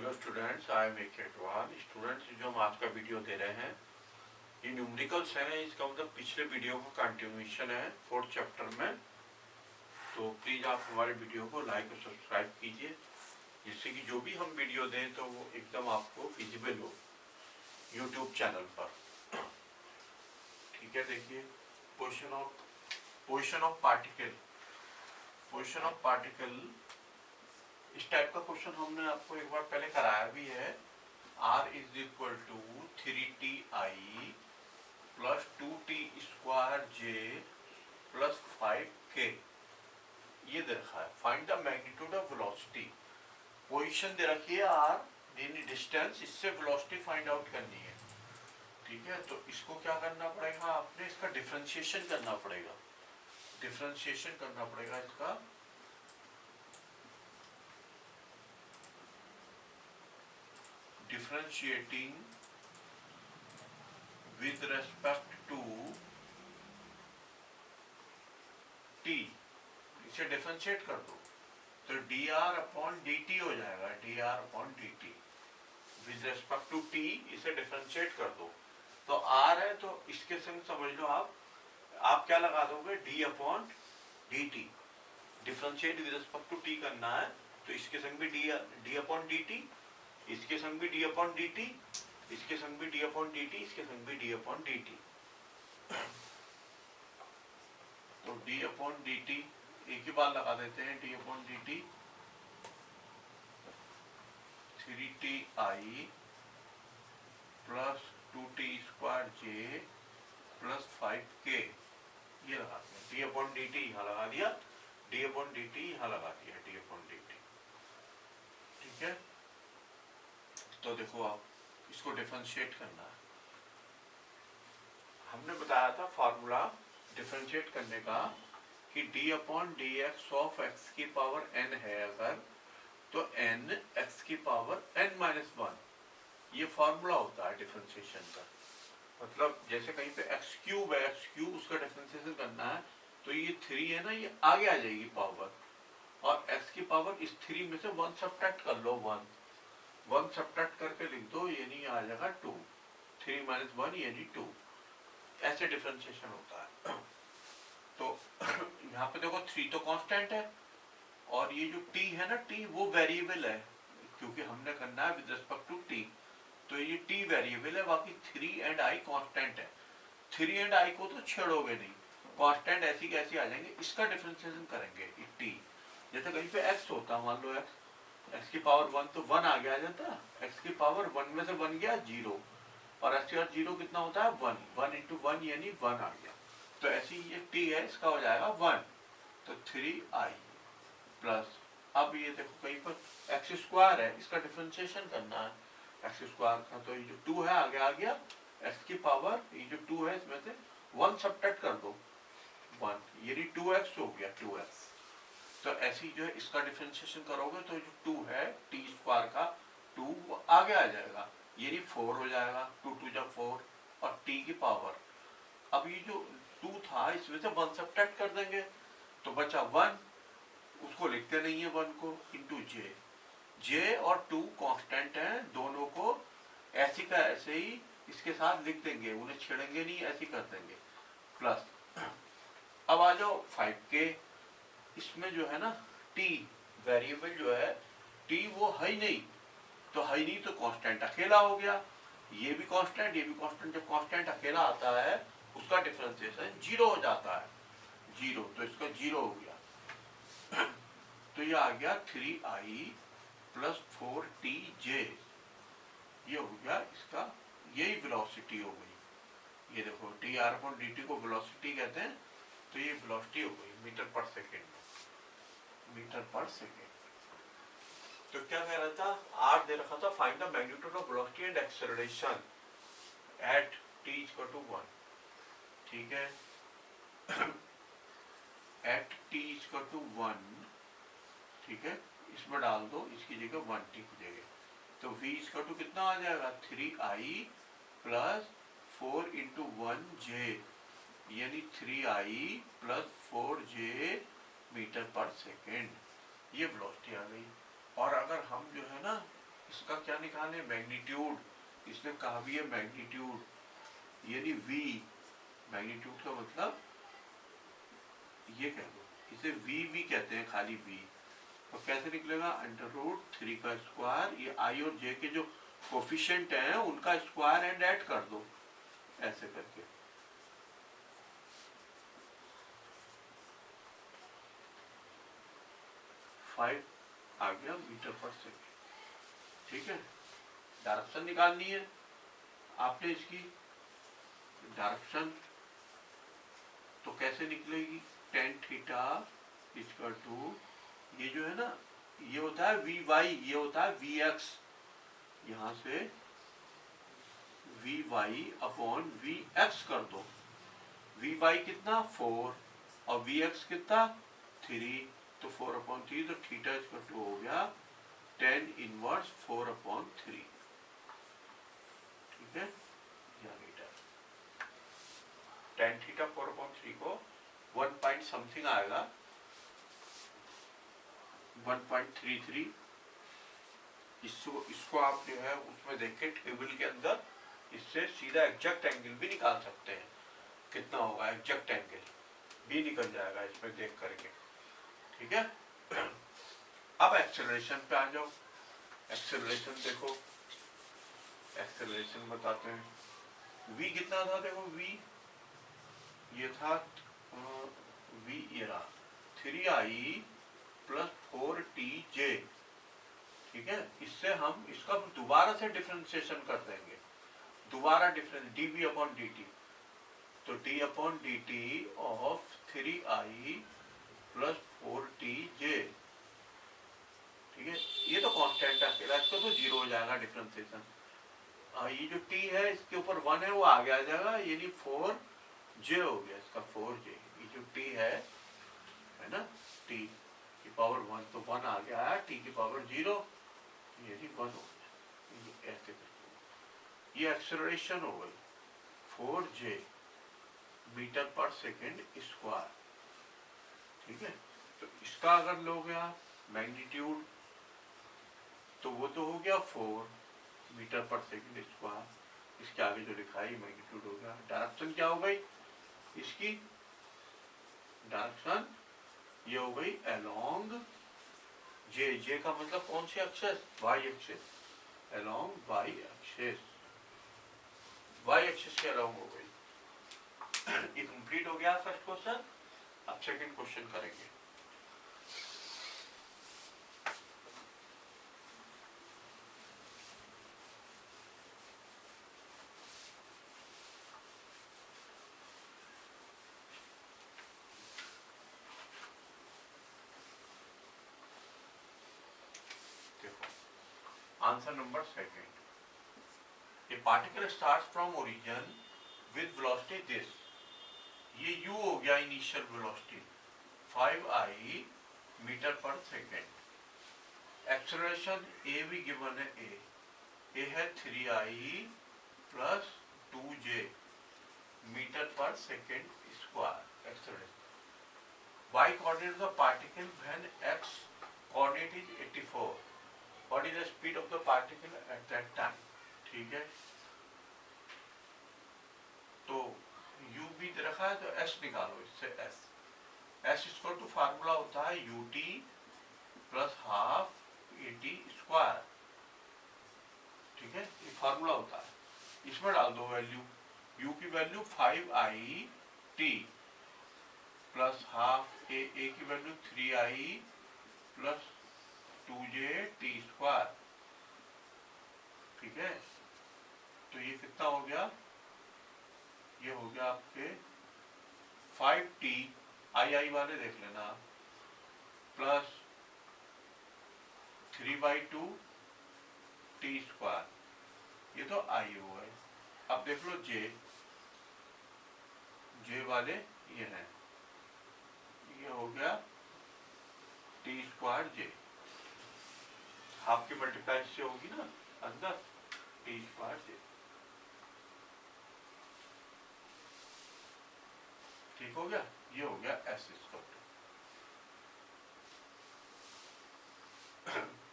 Hello students, I am A K. Agarwal. Students, जो हम आज का वीडियो दे रहे हैं ये न्यूमेरिकल्स है। इसका मतलब पिछले वीडियो का कंटिन्यूएशन है 4th चैप्टर में। तो प्लीज़ आप हमारे वीडियो को लाइक और सब्सक्राइब कीजिए, जिससे कि जो भी हम वीडियो दें तो वो एकदम आपको विजिबल हो यूट्यूब चैनल पर। ठीक है, देखिए पोजीशन ऑफ पार्टिकल इस टाइप का क्वेश्चन हमने आपको एक बार पहले कराया भी है। R is equal to 3ti plus 2t² j plus 5k ये दे रखा है। Find the magnitude of velocity. Position दे रखी है r, यानी डिस्टेंस, इससे वेलोसिटी फाइंड आउट करनी है। ठीक है, तो इसको क्या करना पड़ेगा, आपने इसका डिफरेंशिएशन करना पड़ेगा। इसका differentiating with respect to t, इसे डिफरेंशिएट कर दो तो dr/dt हो जाएगा। dr/dt with respect to t, इसे डिफरेंशिएट कर दो तो r है, तो इसके संग समझ लो आप क्या लगा दोगे, d/dt। Differentiate with respect to t करना है तो इसके संग भी d/dt, इसके संग भी d/dt, इसके संग भी d/dt, इसके संग भी d/dt। तो d/dt एक ही बार लगा देते हैं। d/dt 3ti plus 2t² j plus 5k ये लगा दिया। d/dt यहाँ लगा दिया, d/dt यहाँ लगा दिया, d/dt। ठीक है, तो देखो आप इसको डिफरेंशिएट करना है। हमने बताया था फॉर्मूला डिफरेंशिएट करने का कि d/dx ऑफ x की पावर n है अगर, तो n x की पावर n-1 ये फॉर्मूला होता है डिफरेंशिएशन का। मतलब जैसे कहीं पे x³ है, x³ उसका डिफरेंशिएशन करना है तो ये 3 है ना, ये आगे आ जाएगी पावर, और x की पावर इस 3 में से 1 सब्ट्रैक्ट कर लो, 1 सब्ट्रैक्ट करके लिख दो, ये नहीं आ जाएगा 2। 3 - 1 यानी 2। ऐसे डिफरेंशिएशन होता है। तो यहाँ पे देखो 3 तो कांस्टेंट है और ये जो t है ना, t वो वेरिएबल है, क्योंकि हमने करना है विद रिस्पेक्ट टू t, तो ये t वेरिएबल है, बाकी 3 और i कांस्टेंट है। 3 और i को तो छेड़ोगे नहीं, कांस्टेंट ऐसी कैसी आ जाएंगे। इसका डिफरेंशिएशन करेंगे t, जैसे कहीं पे x होता, मान लो x की पावर 1 तो 1 आगे आ जाता, x की पावर 1 में से 1 गया 0, और x का 0 कितना होता है 1, 1 × 1 यानी 1 आ गया। तो ऐसी ये t है, इसका हो जाएगा 1, तो 3i प्लस, अब ये देखो कहीं पर x² है, इसका डिफरेंशिएशन करना है x² का, तो ये जो 2 है आगे आ गया, x की पावर ये जो 2 है इसमें से 1 सब्ट्रैक्ट कर दो, 1 यानी 2x हो गया, 2x। तो ऐसी जो है इसका डिफरेंशिएशन करोगे तो जो 2 है t² का 2 आगे आ जाएगा, यानी 4 हो जाएगा, 2 × 2 = 4, और t की पावर, अब ये जो 2 था इसमें से 1 सब्ट्रैक्ट कर देंगे तो बचा 1, उसको लिखते नहीं है 1 को, इंटू j और 2 कांस्टेंट हैं, दोनों को ऐसी का ऐसे ही इसके साथ लिख देंगे, उन्हें छेड़ेंगे नहीं, ऐसे कर देंगे, प्लस। अब आ जाओ 5k, इसमें जो है ना t वेरिएबल जो है, t वो है ही नहीं, तो कांस्टेंट अकेला हो गया, ये भी कांस्टेंट, ये भी कांस्टेंट। जब कांस्टेंट अकेला आता है उसका डिफरेंशिएशन 0 हो जाता है, 0, तो इसका 0 हो गया। तो ये आ गया 3i प्लस 4tj, ये हो गया इसका, यही वेलोसिटी हो गई। ये देखो dr/dt को वेलोसिटी कहते हैं, तो ये वेलोसिटी हो गई मीटर पर सेकेंड। तो क्या कह रहा था, r दे रखा था, find the magnitude of velocity and acceleration at t = 1। ठीक है, एट t = 1, ठीक है, इसमें डाल दो, इसकी जगह 1t की जगह, तो v = कितना आ जाएगा, 3i प्लस 4 × 1j, यानी 3i प्लस 4j मीटर पर सेकेंड, ये वेलोसिटी आ गई। और अगर हम जो है ना इसका क्या निकालें, मैग्नीट्यूड। इसने कहा भी है मैग्नीट्यूड, यानी v, मैग्नीट्यूड का मतलब ये कह दो, इसे v कहते हैं, खाली v। तो कैसे निकलेगा, √3 का स्क्वायर, ये i और j के जो कोफिशिएंट हैं उनका स्क्वायर एंड ऐड कर दो, ऐसे करके। फाइव आ गया मीटर पर सेकेंड, ठीक है। डायरेक्शन निकालनी है आपने इसकी, डायरेक्शन तो कैसे निकलेगी, tan थीटा इक्वल टू, ये जो है ना, ये होता है vy, ये होता है vx, यहां से vy अपॉन vx कर दो। vy कितना 4 और vx कितना 3, तो 4/3, तो थीटा इक्वल टू हो गया tan इनवर्स 4/3, ठीक है। tan थीटा 4/3 को 1 पॉइंट समथिंग आएगा, 1.33। इसको आप जो है उसमें देख के टेबल के अंदर इससे सीधा एग्जैक्ट एंगल भी निकाल सकते हैं, कितना होगा एग्जैक्ट एंगल भी निकल जाएगा इसमें देख करके, ठीक है। अब एक्सेलरेशन पे आ जाओ। एक्सेलरेशन देखो, एक्सेलरेशन बताते हैं। v कितना था, देखो v ये था v, ये रहा 3i प्लस 4tj, ठीक है। इससे हम इसका दोबारा से डिफरेंशिएशन कर देंगे, दोबारा डिफरेंस dv/dt, तो d/dt of 3i plus 4tj, ठीक है। ये तो कांस्टेंट है अकेला, इसको तो जीरो हो जाएगा डिफरेंशिएशन। ये जो t है इसके ऊपर 1 है वो आगे आ जाएगा, यानी 4j हो गया इसका, 4j। ये जो t है ना, t की पावर 1, तो 1 आ गया है, t की पावर 0, यानी 1 हो गया, ये ऐसे करके। ये एक्सेलरेशन हो गई 4j मीटर पर सेकेंड स्क्वायर, ठीक है। तो इसका अगर लोगे आप मैग्नीट्यूड, तो वो तो हो गया 4 मीटर पर सेकेंड स्क्वायर, इसके आगे जो लिखा है मैग्नीट्यूड हो गया। डायरेक्शन क्या हो गई इसकी, डायरेक्शन ये हो गई अलोंग जे का मतलब कौन सी axis, Y axis, along Y axis, Y axis के अलोंग हो गई। ये कंप्लीट हो गया फर्स्ट क्वेश्चन। अब सेकंड क्वेश्चन करेंगे। Answer number second, a particle starts from origin with velocity this, ये u हो गया इनिशियल वेलोसिटी 5i मीटर पर सेकेंड। एक्सेलरेशन a भी गिवन है, a है 3i प्लस 2j मीटर पर second square acceleration. y coordinate of the particle when x coordinate is 84, what is the speed of the particle at that time, ठीक है। तो u भी रखा है तो s निकालो, इससे s इक्वल टू फार्मूला होता है ut plus half at square, ठीक है। ये फार्मूला होता है, इसमें डाल दो वैल्यू, u की value 5it plus half a की value 3i plus 2j t square, ठीक है। तो ये कितना हो गया, ये हो गया आपके 5t, आई वाले देख लेना, प्लस 3/2 t स्क्वायर, ये तो आई हो गए। अब देख लो जे वाले ये हैं, ये हो गया टी स्क्वायर जे, हाफ की मल्टीप्लाई से होगी ना अंदर, टी स्क्वायर जे, ठीक हो गया। ये हो गया एस स्क्वायर,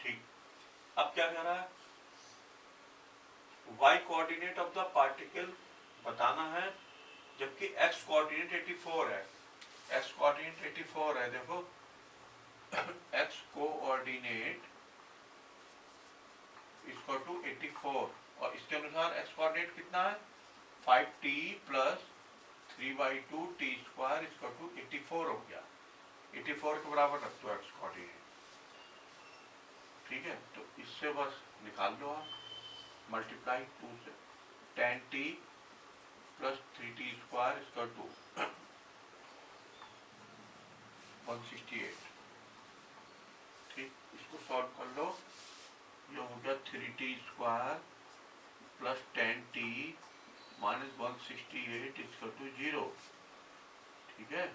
ठीक। अब क्या कह रहा है, y coordinate of the particle बताना है, जबकि x कोऑर्डिनेट 84 है। x कोऑर्डिनेट 84 है, देखो x कोऑर्डिनेट इक्वल टू 84 और इसके अनुसार x कोऑर्डिनेट कितना है 5t plus 3/2 t square equal to 84 हो गया। 84 के बराबर रख दो x कोऑर्डिनेट, ठीक है। तो इससे बस निकाल लो आप, मल्टीप्लाई 2 से 10t plus 3t square equal to 168, ठीक। इसको सॉल्व कर लो, ये हो गया 3t square plus 10t minus 168 equal to 0, ठीक है।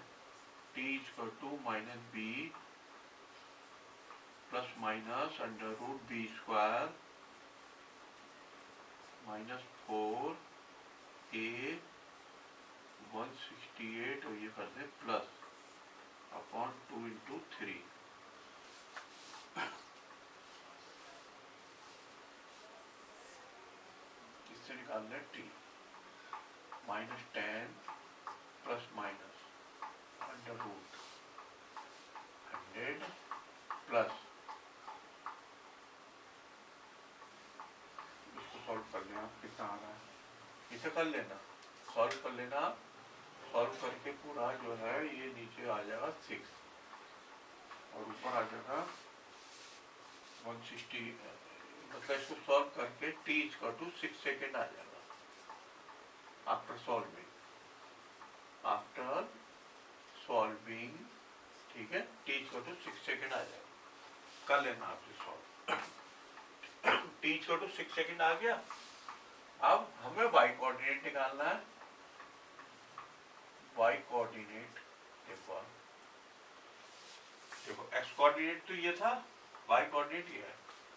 t equal to minus b plus minus under root B square minus 4a 168 और ये कर दे प्लस अपॉन 2 इंटू 3, इससे निकाल लें t minus 10 plus minus under root 100 plus, इसको सॉल्व कर लेना कितना आ रहा है, इसे कर लेना, सॉल्व कर लेना। सॉल्व करके पूरा जो है ये नीचे आ जाएगा 6 और ऊपर आ जाएगा 160, मतलब इसको सॉल्व करके t इक्वल टू 6 सेकेंड आ जाएगा आफ्टर सॉल्विंग, आफ्टर सॉल्विंग, ठीक है। t इक्वल टू 6 सेकेंड आ जाएगा, कर लेना आपसे solve. t equal to 6 second आ गया। अब हमें y कोऑर्डिनेट निकालना है। y कोऑर्डिनेट देखो x कोऑर्डिनेट तो ये था, y कोऑर्डिनेट ये है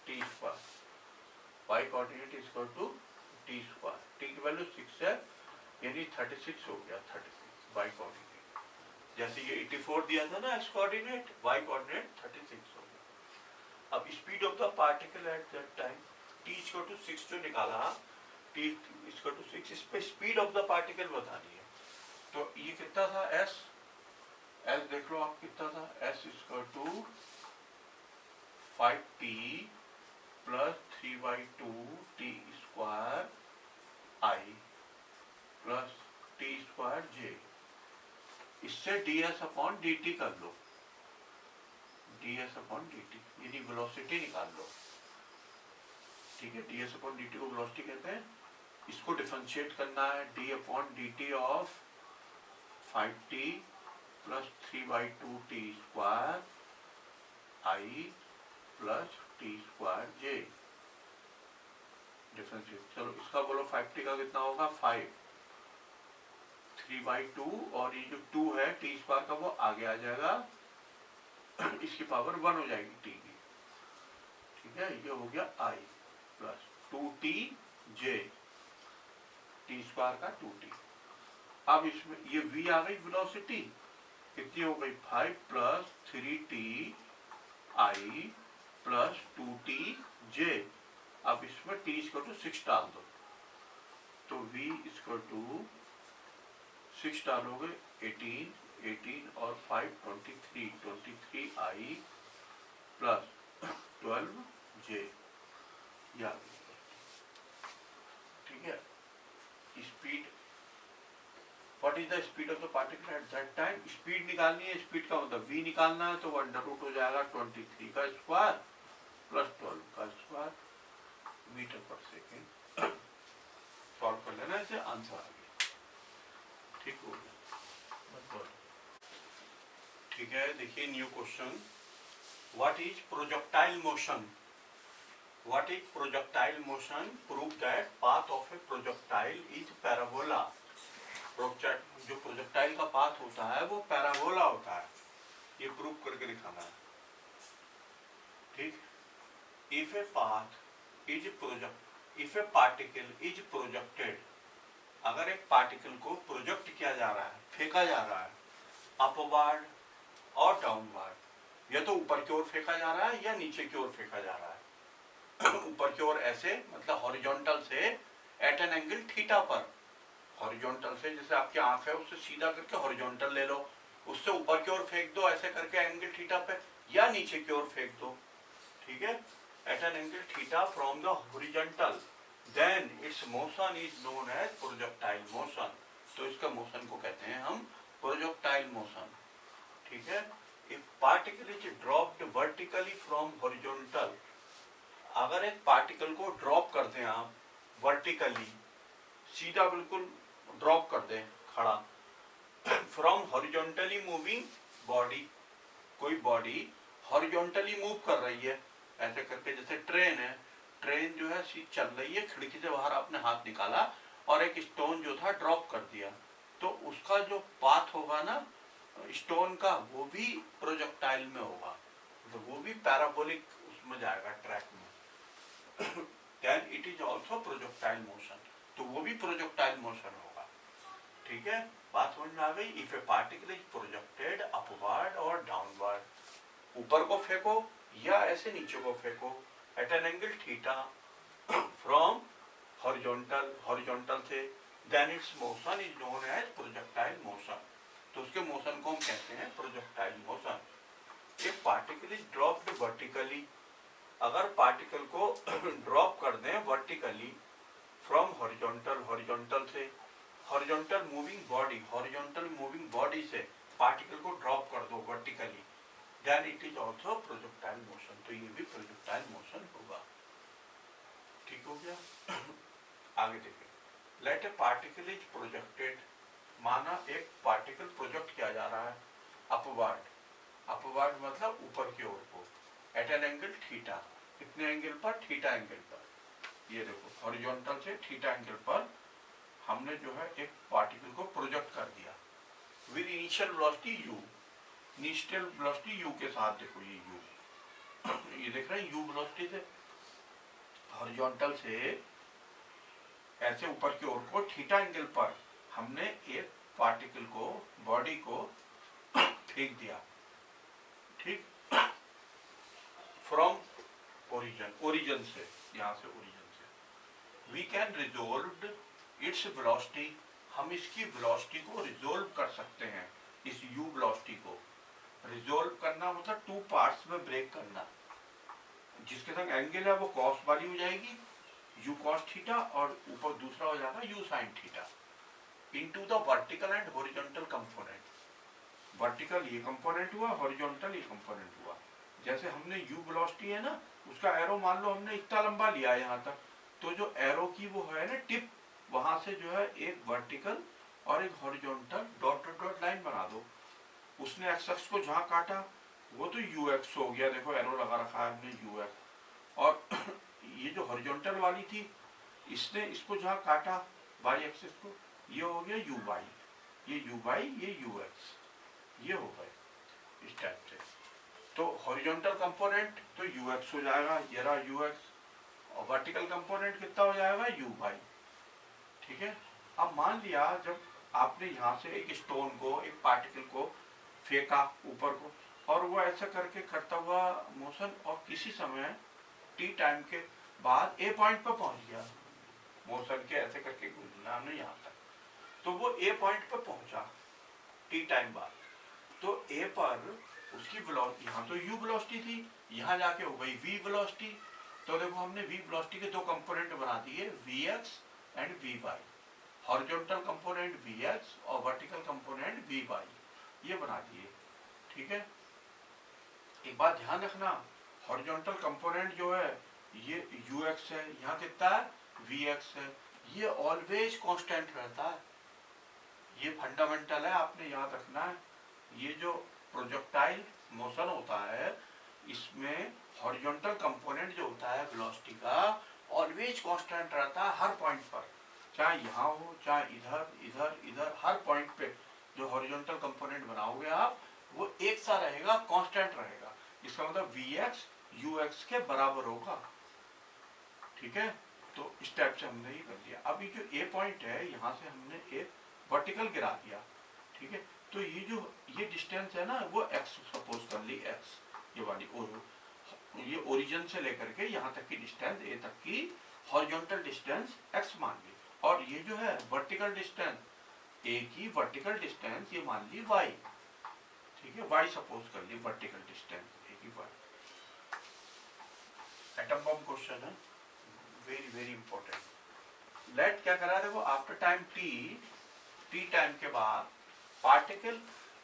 t square, y coordinate equal to t square, t की वैल्यू 6 है यानी 36 हो गया, 36 y कोऑर्डिनेट। जैसे ये 84 दिया था ना x कोऑर्डिनेट, y कोऑर्डिनेट 36 हो गया। अब speed of the particle at that time t equal to 6 जो निकाला, t इक्वल टू 6, इस पे स्पीड ऑफ द पार्टिकल बतानी है। तो ये कितना था s देख लो आप कितना था, s equal to 5t plus 3/2 t square i plus t square j, इससे ds अपॉन dt कर लो, ds अपॉन dt यानी वेलोसिटी निकाल लो, ठीक है। ds अपॉन dt को वेलोसिटी कहते हैं। इसको डिफरेंशिएट करना है, d upon dt of 5t plus 3/2 t square i plus t square j, differentiate. चलो इसका बोलो 5t का कितना होगा 5, 3/2 और ये जो 2 है t स्क्वायर का वो आगे आ जाएगा, इसकी पावर 1 हो जाएगी t की, ठीक है। ये हो गया i plus 2t j, t square का 2t। अब इसमें ये v आ गई वेलोसिटी, कितनी हो गई 5 plus 3t i plus 2t j। अब इसमें t इक्वल टू 6 डाल दो, तो v इक्वल टू 6 डालोगे 18 और 5 23 i प्लस 12 j, या ठीक है। Speed, what is the speed of the particle at that time, speed निकालनी है, स्पीड का मतलब v निकालना है, तो अंडर रूट हो जाएगा 23 का स्क्वायर प्लस 12 का स्क्वायर मीटर पर सेकेंड। सॉल्व कर लेना, इसे आंसर आ गया, ठीक हो गया, ठीक है। देखिए new question, what is projectile motion, what is projectile motion, prove that path of A projectile is parabola. जो प्रोजेक्टाइल का पाथ होता है वो पैराबोला होता है, ये प्रूव करके दिखाना है, ठीक। If a path is project, if a particle is projected, अगर एक पार्टिकल को प्रोजेक्ट किया जा रहा है, फेंका जा रहा है अपवर्ड और डाउनवर्ड, या तो ऊपर की ओर फेंका जा रहा है या नीचे की ओर फेंका जा रहा है। ऊपर की ओर ऐसे मतलब हॉरिजॉन्टल से एट एन एंगल थीटा पर, हॉरिजॉन्टल से, जैसे आपकी आंख है उससे सीधा करके हॉरिजॉन्टल ले लो, उससे ऊपर की ओर फेंक दो ऐसे करके एंगल थीटा पे, या नीचे की ओर फेंक दो, ठीक है, at an angle theta from the horizontal, then its motion is known as projectile motion. तो इसका मोशन को कहते हैं हम प्रोजेक्टाइल मोशन, ठीक है। If particle is dropped vertically from horizontal, अगर एक पार्टिकल को ड्रॉप कर दें आप वर्टिकली, सीधा बिल्कुल ड्रॉप कर दें खड़ा, फ्रॉम हॉरिजॉन्टली मूविंग बॉडी, कोई बॉडी हॉरिजॉन्टली मूव कर रही है ऐसे करके, जैसे ट्रेन है, ट्रेन जो है चल रही है, खिड़की से बाहर आपने हाथ निकाला और एक स्टोन जो था ड्रॉप कर दिया, तो उसका जो पाथ होगा ना स्टोन का, वो भी प्रोजेक्टाइल में होगा, तो वो भी पैराबोलिक उसमें जाएगा ट्रैक में। Then it is also projectile motion, तो वो भी प्रोजेक्टाइल मोशन होगा, ठीक है। बात समझ में आ गई। If a particle is projected upward और डाउनवर्ड, ऊपर को फेंको या ऐसे नीचे को फेंको, at an angle theta from horizontal, horizontal से, then its motion is known as projectile motion, तो उसके मोशन को हम कहते हैं प्रोजेक्टाइल मोशन। एक पार्टिकल इज ड्रॉप्ड वर्टिकली, अगर पार्टिकल को ड्रॉप कर दें वर्टिकली फ्रॉम हॉरिजॉन्टल, हॉरिजॉन्टल से, horizontal moving body, horizontal moving body से पार्टिकल को ड्रॉप कर दो vertically, then it is also projectile motion, तो ये भी प्रोजेक्टाइल मोशन होगा, ठीक हो गया। आगे देखिए, let a particle is projected, माना एक पार्टिकल प्रोजेक्ट किया जा रहा है अपवर्ड, अपवर्ड मतलब ऊपर की ओर को, एट एन एंगल थीटा, कितने एंगल पर, थीटा एंगल पर, ये देखो हॉरिजॉन्टल से थीटा एंगल पर हमने जो है एक पार्टिकल को प्रोजेक्ट कर दिया with initial velocity u, initial velocity u के साथ, देखो ये u, ये देख रहे हैं u वेलोसिटी से हॉरिजॉन्टल से ऐसे ऊपर की ओर को थीटा एंगल पर हमने एक पार्टिकल को, बॉडी को फेंक दिया, ठीक, फ्रॉम ओरिजिन, ओरिजिन से, यहाँ से ओरिजिन से, we can resolve its velocity, हम इसकी वेलोसिटी को रिजोल्व कर सकते हैं, इस u वेलोसिटी को रिजोल्व करना मतलब टू पार्ट्स में ब्रेक करना, जिसके संग एंगल है वो कॉस वाली हो जाएगी u cos थीटा, और ऊपर दूसरा हो जाएगा u sin theta, into the vertical and horizontal component, vertical ये कंपोनेंट हुआ, हॉरिजॉन्टल ये कंपोनेंट हुआ, जैसे हमने u वेलोसिटी है ना, उसका एरो मान लो हमने इतना लंबा लिया यहाँ तक, तो जो एरो की वो है ना टिप, वहां से जो है एक वर्टिकल और एक horizontal dot dot dot line बना दो, उसने एक्स एक्स को जहाँ काटा वो तो यू एक्स हो गया, देखो एरो लगा रखा है हमने यू एक्स, और ये जो हॉरिजॉन्टल वाली थी इसने इसको जहाँ काटा वाई एक्सिस को, ये हो गया यू वाई, ये यू वाई, ये यू एक्स, ये हो गए इस टाइप से। तो हॉरिजॉन्टल कंपोनेंट तो यू एक्स हो जाएगा, ये रहा यू एक्स, और वर्टिकल कंपोनेंट कितना हो जाएगा यू वाई, ठीक है। अब मान लिया जब आपने यहाँ से एक स्टोन को, एक पार्टिकल को फेंका ऊपर को, और वो ऐसा करके करता हुआ मोशन, और किसी समय टी टाइम के बाद ए पॉइंट पर पहुंच गया, मोशन के ऐसे करके घूमना हमने यहाँ तक, तो वो ए पॉइंट पर पहुंचा टी टाइम बाद, तो ए पर उसकी वेलोसिटी, यहाँ तो u वेलोसिटी थी, यहाँ जाके हो गई v वेलोसिटी, तो देखो हमने v वेलोसिटी के दो कंपोनेंट बना दिए, vx and vy, horizontal component vx और वर्टिकल कंपोनेंट vy, ये बना दिए, ठीक है। एक बात ध्यान रखना, हॉरिजॉन्टल कंपोनेंट जो है ये ux है, यहाँ कितना है vx है, ये ऑलवेज कांस्टेंट रहता है, ये फंडामेंटल है, आपने याद रखना है। ये जो प्रोजेक्टाइल मोशन होता है इसमें हॉरिजॉन्टल कंपोनेंट जो होता है वेलोसिटी का ऑलवेज कांस्टेंट रहता है हर पॉइंट पर, चाहे यहाँ हो चाहे इधर इधर इधर, हर पॉइंट पे जो हॉरिजॉन्टल कंपोनेंट बनाओगे आप वो एक सा रहेगा, कांस्टेंट रहेगा, इसका मतलब vx ux के बराबर होगा, ठीक है। तो इस टाइप से हमने ये कर दिया। अब ये जो ए पॉइंट है यहाँ से हमने एक वर्टिकल गिरा दिया, ठीक है, तो ये जो ये डिस्टेंस है ना वो x सपोज कर ली, x ये वाली, और ये ओरिजिन से लेकर के यहाँ तक की डिस्टेंस ए तक की हॉरिजॉन्टल डिस्टेंस x मान ली, और ये जो है वर्टिकल डिस्टेंस, ए की वर्टिकल डिस्टेंस ये मान ली y, ठीक है, y सपोज कर ली वर्टिकल डिस्टेंस ए की y। एटम बम क्वेश्चन है, वेरी वेरी इंपॉर्टेंट। लेट क्या करा देखो, आफ्टर टाइम t टाइम के बाद particle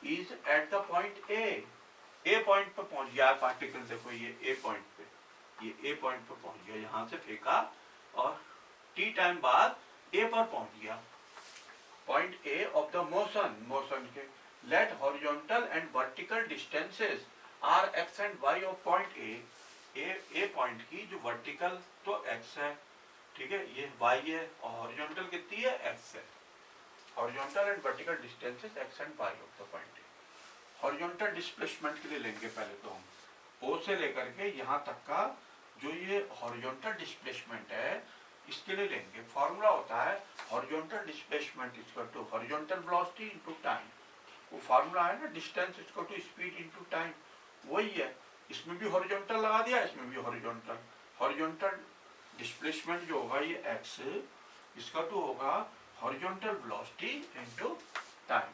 is at the point A point पे पहुंच गया पार्टिकल, देखो ये ए पॉइंट पे, ये ए पॉइंट पे पहुंच गया, यहां से फेंका और टी टाइम बाद ए पर पहुंच गया, point A of the motion के। Let horizontal and vertical distances are X and Y of point A point की जो वर्टिकल तो x है, ठीक है, ये y है, और हॉरिजॉन्टल कितनी है, x है। Horizontal and vertical distances x and y of the point A. Horizontal displacement के लिए लेंगे पहले तो हम O से लेकर के यहाँ तक का जो ये हॉरिजॉन्टल डिस्प्लेसमेंट है इसके लिए लेंगे। फॉर्मूला होता है horizontal displacement equal to horizontal velocity into time. वो फॉर्मूला है ना, distance equal to speed into time, वही है। इसमें भी हॉरिजॉन्टल लगा दिया, इसमें भी हॉरिजॉन्टल। हॉरिजॉन्टल डिस्प्लेसमेंट जो होगा ये x, इसका तो होगा horizontal velocity into time.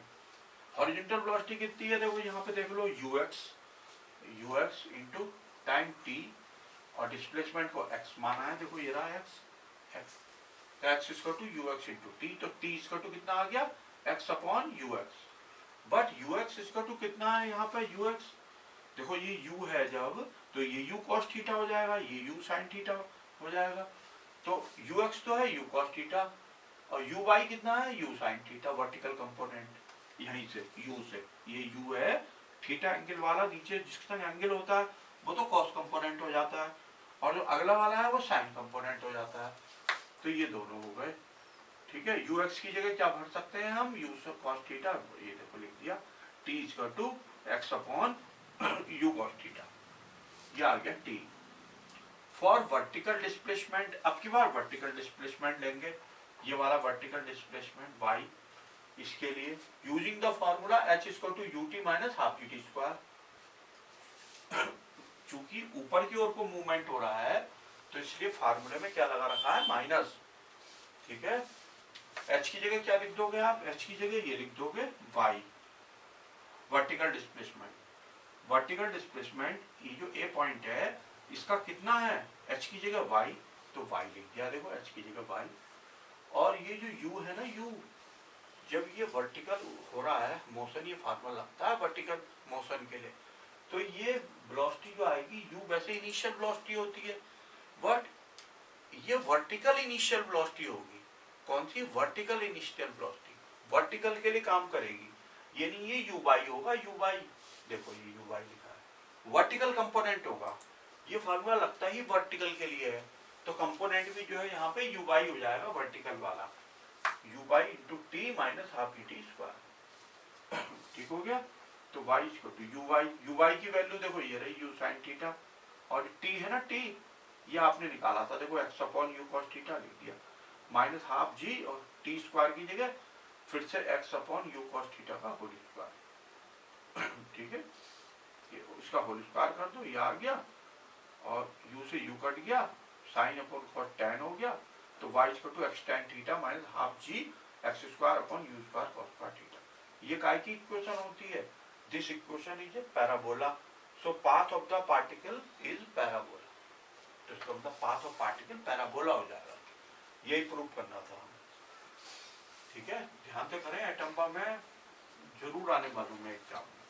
Horizontal velocity कितनी है, देखो यहाँ पे देख लो ux इनटू टाइम t, और डिस्प्लेसमेंट को x माना है, देखो ये रहा x इसका टू ux इनटू t, तो t इसका टू कितना आ गया, x upon ux। But ux इसका टू कितना है यहाँ पे ux, देखो ये u है जब, तो ये u cos थीटा हो जाएगा, ये u sin थीटा हो जाएगा, तो ux तो है u cos थीटा, और uy कितना है u sin theta, vertical component यहीं से u से, ये u है थीटा एंगल वाला, नीचे जिसका एंगल होता है वो तो cos कंपोनेंट हो जाता है, और जो अगला वाला है वो sin कंपोनेंट हो जाता है, तो ये दोनों हो गए, ठीक है। ux की जगह क्या भर सकते हैं हम, u से cos थीटा, ये देखो लिख दिया, t equal to x upon u cos theta, ये आ गया t। फॉर वर्टिकल डिस्प्लेसमेंट, अब की बार वर्टिकल डिस्प्लेसमेंट लेंगे, ये वाला वर्टिकल डिस्प्लेसमेंट y, इसके लिए using the formula h equal to ut minus half ut square. चूंकि ऊपर की ओर को मूवमेंट हो रहा है तो इसलिए फार्मूले में क्या लगा रखा है, माइनस, ठीक है। h की जगह क्या लिख दोगे आप, h की जगह ये लिख दोगे y, vertical displacement. Vertical displacement ये जो ए पॉइंट है इसका कितना है, h की जगह y, तो y लिख दिया, देखो h की जगह y। और ये जो u है ना, u जब ये वर्टिकल हो रहा है मोशन, ये फार्मूला लगता है वर्टिकल मोशन के लिए, तो ये वेलोसिटी जो आएगी u वैसे इनिशियल वेलोसिटी होती है, बट ये वर्टिकल इनिशियल वेलोसिटी होगी। कौन सी, वर्टिकल इनिशियल वेलोसिटी, वर्टिकल के लिए काम करेगी, ये नहीं ये u बाई होगा, u बाई, देखो ये u बाई लिखा है, वर्टिकल कंपोनेंट होगा, ये फार्मूला लगता ही वर्टिकल के लिए है, तो कंपोनेंट भी जो है यहाँ पे u बाई हो जाएगा वर्टिकल वाला, u by into T minus half ut square, ठीक हो गया। तो y इसको तो u y की वैल्यू देखो ये रही u sin थीटा, और t है ना t, ये आपने निकाला था, देखो x upon u cos theta लिख दिया, माइनस हाफ g और t स्क्वायर की जगह फिर से x upon u cos theta का होल स्क्वायर, ठीक है, ये उसका होल स्क्वायर कर दो, ये आ गया, और u से u कट गया, sin अपॉन cos tan हो गया, तो y equal to x tan theta minus half g x square upon u square cos square theta. ये काय की इक्वेशन होती है, this equation is a parabola, so path of the particle is parabola, तो इसका मतलब पाथ ऑफ पार्टिकल पैराबोला हो जाएगा, यही प्रूव करना था हमें, ठीक है। ध्यान से करें, एटम बम में जरूर आने वालों में एग्जाम में।